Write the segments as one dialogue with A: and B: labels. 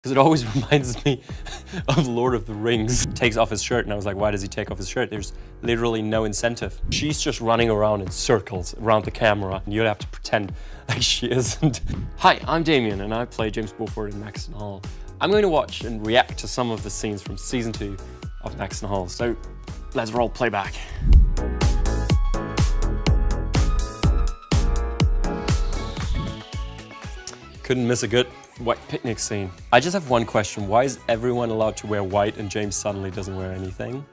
A: Because it always reminds me of Lord of the Rings. He takes off his shirt and I was like, why does he take off his shirt? There's literally no incentive. She's just running around in circles around the camera and you'd have to pretend like she isn't. Hi, I'm Damian and I play James Beaufort in Maxton Hall. I'm going to watch and react to some of the scenes from season 2 of Maxton Hall. So let's roll playback. Couldn't miss a good white picnic scene. I just have one question. Why is everyone allowed to wear white and James suddenly doesn't wear anything?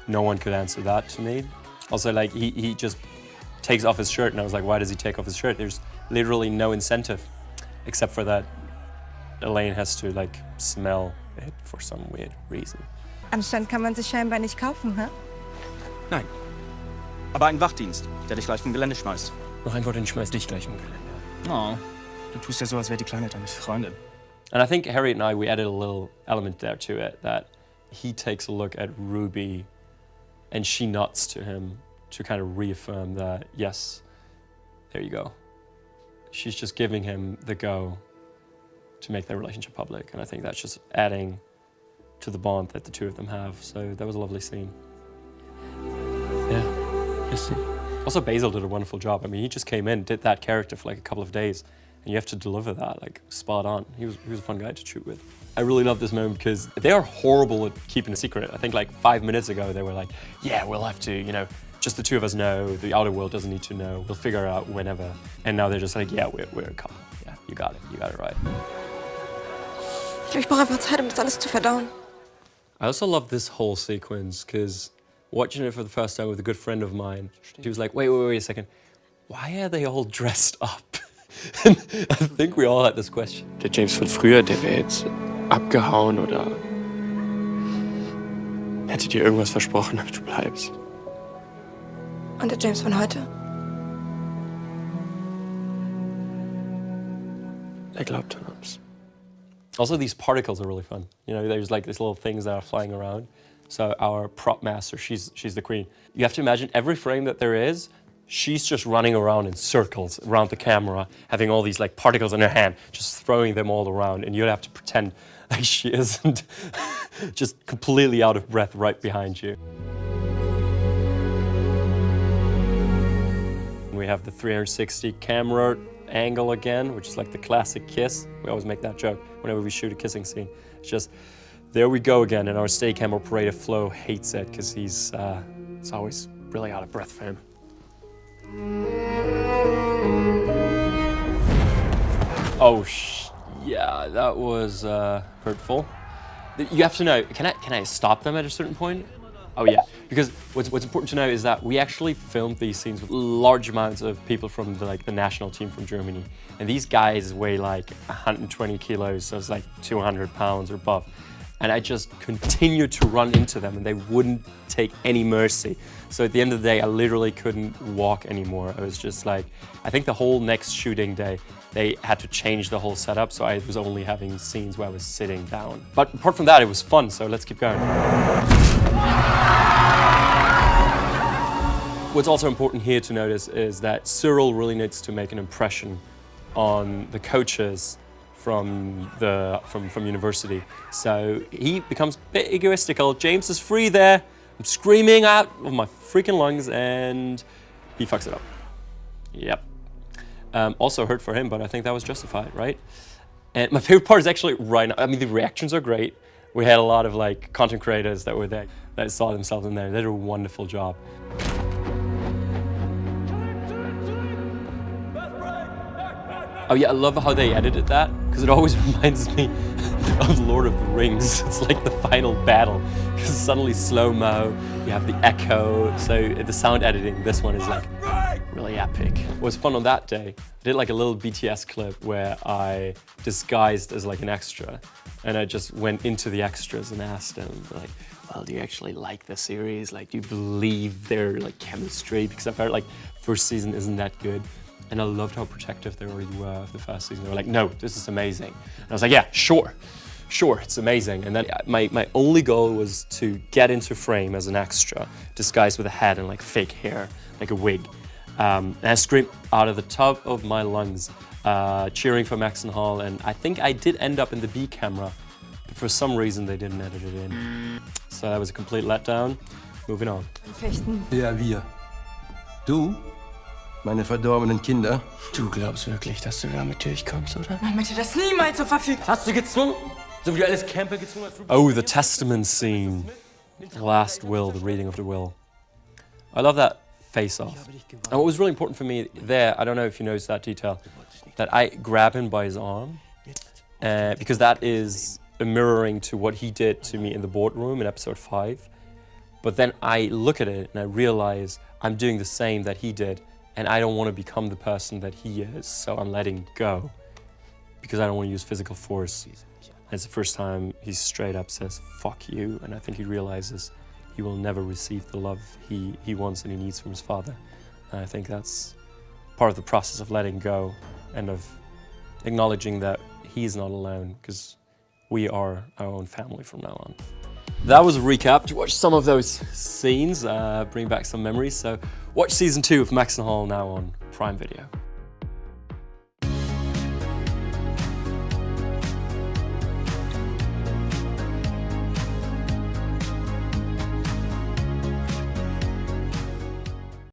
A: No one could answer that to me. Also, like, he just takes off his shirt and I was like, why does he take off his shirt? There's literally no incentive, except for that Elaine has to, like, smell it for some weird reason.
B: Anstand kann man sich scheinbar nicht kaufen, hä?
C: Nein. Aber ein Wachdienst, der dich gleich vom Gelände schmeißt.
A: Noch ein Wort und ich schmeiß dich gleich vom Gelände.
C: Oh, du tust ja so, als wäre die Kleine deine Freundin.
A: And I think Harriet and I, we added a little element there to it, that he takes a look at Ruby and she nods to him to kind of reaffirm that, yes, there you go. She's just giving him the go to make their relationship public. And I think that's just adding to the bond that the two of them have. So that was a lovely scene. Yeah, yes. Also, Basil did a wonderful job. I mean, he just came in, did that character for like a couple of days, and you have to deliver that, like, spot on. He was a fun guy to shoot with. I really love this moment because they are horrible at keeping a secret. I think like 5 minutes ago, they were like, yeah, we'll have to, you know, just the two of us know, the outer world doesn't need to know, we'll figure it out whenever. And now they're just like, yeah, we're a couple. Yeah, you got it right.
B: Ich brauche einfach Zeit, das alles zu verdauen.
A: I also love this whole sequence because watching it for the first time with a good friend of mine, she was like, wait a second, why are they all dressed up? And I think we all had this question.
D: Der James von früher, der wäre jetzt abgehauen oder hätte dir irgendwas versprochen, damit du bleibst.
B: Und der James von heute?
D: Er glaubt an uns.
A: Also, these particles are really fun. You know, there's like these little things that are flying around. So our prop master, she's the queen. You have to imagine every frame that there is, she's just running around in circles around the camera, having all these like particles in her hand, just throwing them all around, and you'll have to pretend like she isn't just completely out of breath right behind you. We have the 360 camera angle again, which is like the classic kiss. We always make that joke whenever we shoot a kissing scene. It's just, there we go again, and our Steadicam operator Flo hates it because it's always really out of breath for him. Oh, yeah, that was hurtful. You have to know, can I stop them at a certain point? Oh yeah, because what's important to know is that we actually filmed these scenes with large amounts of people from the national team from Germany. And these guys weigh like 120 kilos, so it's like 200 pounds or above. And I just continued to run into them and they wouldn't take any mercy. So at the end of the day, I literally couldn't walk anymore. I was just like, I think the whole next shooting day, they had to change the whole setup, so I was only having scenes where I was sitting down. But apart from that, it was fun, so let's keep going. What's also important here to notice is that Cyril really needs to make an impression on the coaches from university. So he becomes a bit egoistical. James is free there. I'm screaming out of my freaking lungs and he fucks it up. Yep. Also hurt for him, but I think that was justified, right? And my favorite part is actually right now, I mean, the reactions are great. We had a lot of like content creators that were there that saw themselves in there. They did a wonderful job. Oh yeah, I love how they edited that, because it always reminds me of Lord of the Rings. It's like the final battle, because suddenly slow-mo, you have the echo, so the sound editing, this one is like really epic. What was fun on that day, I did like a little BTS clip where I disguised as like an extra, and I just went into the extras and asked them, like, well, do you actually like the series? Like, do you believe their like chemistry? Because I've heard like first season isn't that good. And I loved how protective they already were of the first season. They were like, no, this is amazing. And I was like, yeah, sure, it's amazing. And then my only goal was to get into frame as an extra, disguised with a hat and like fake hair, like a wig. And I screamed out of the top of my lungs, cheering for Maxton Hall, and I think I did end up in the B camera, but for some reason they didn't edit it in. So that was a complete letdown. Moving on.
B: Fechten.
E: Ja, wir. Du, meine verdorbenen Kinder.
D: Du glaubst wirklich, dass du damit durchkommst, oder?
B: Man hätte das niemals so verfügt.
F: Hast du gezwungen? So wie du alles Camper gezwungen hast?
A: Oh, the testament scene. The last will, the reading of the will. I love that face-off. And what was really important for me there, I don't know if you noticed that detail, that I grab him by his arm, because that is a mirroring to what he did to me in the boardroom in episode 5. But then I look at it and I realize I'm doing the same that he did, and I don't want to become the person that he is, so I'm letting go because I don't want to use physical force. And it's the first time he straight up says, fuck you, and I think he realizes he will never receive the love he wants and he needs from his father. And I think that's part of the process of letting go and of acknowledging that he's not alone, because we are our own family from now on. That was a recap to watch some of those scenes, bring back some memories. So watch season 2 of Maxton Hall now on Prime Video.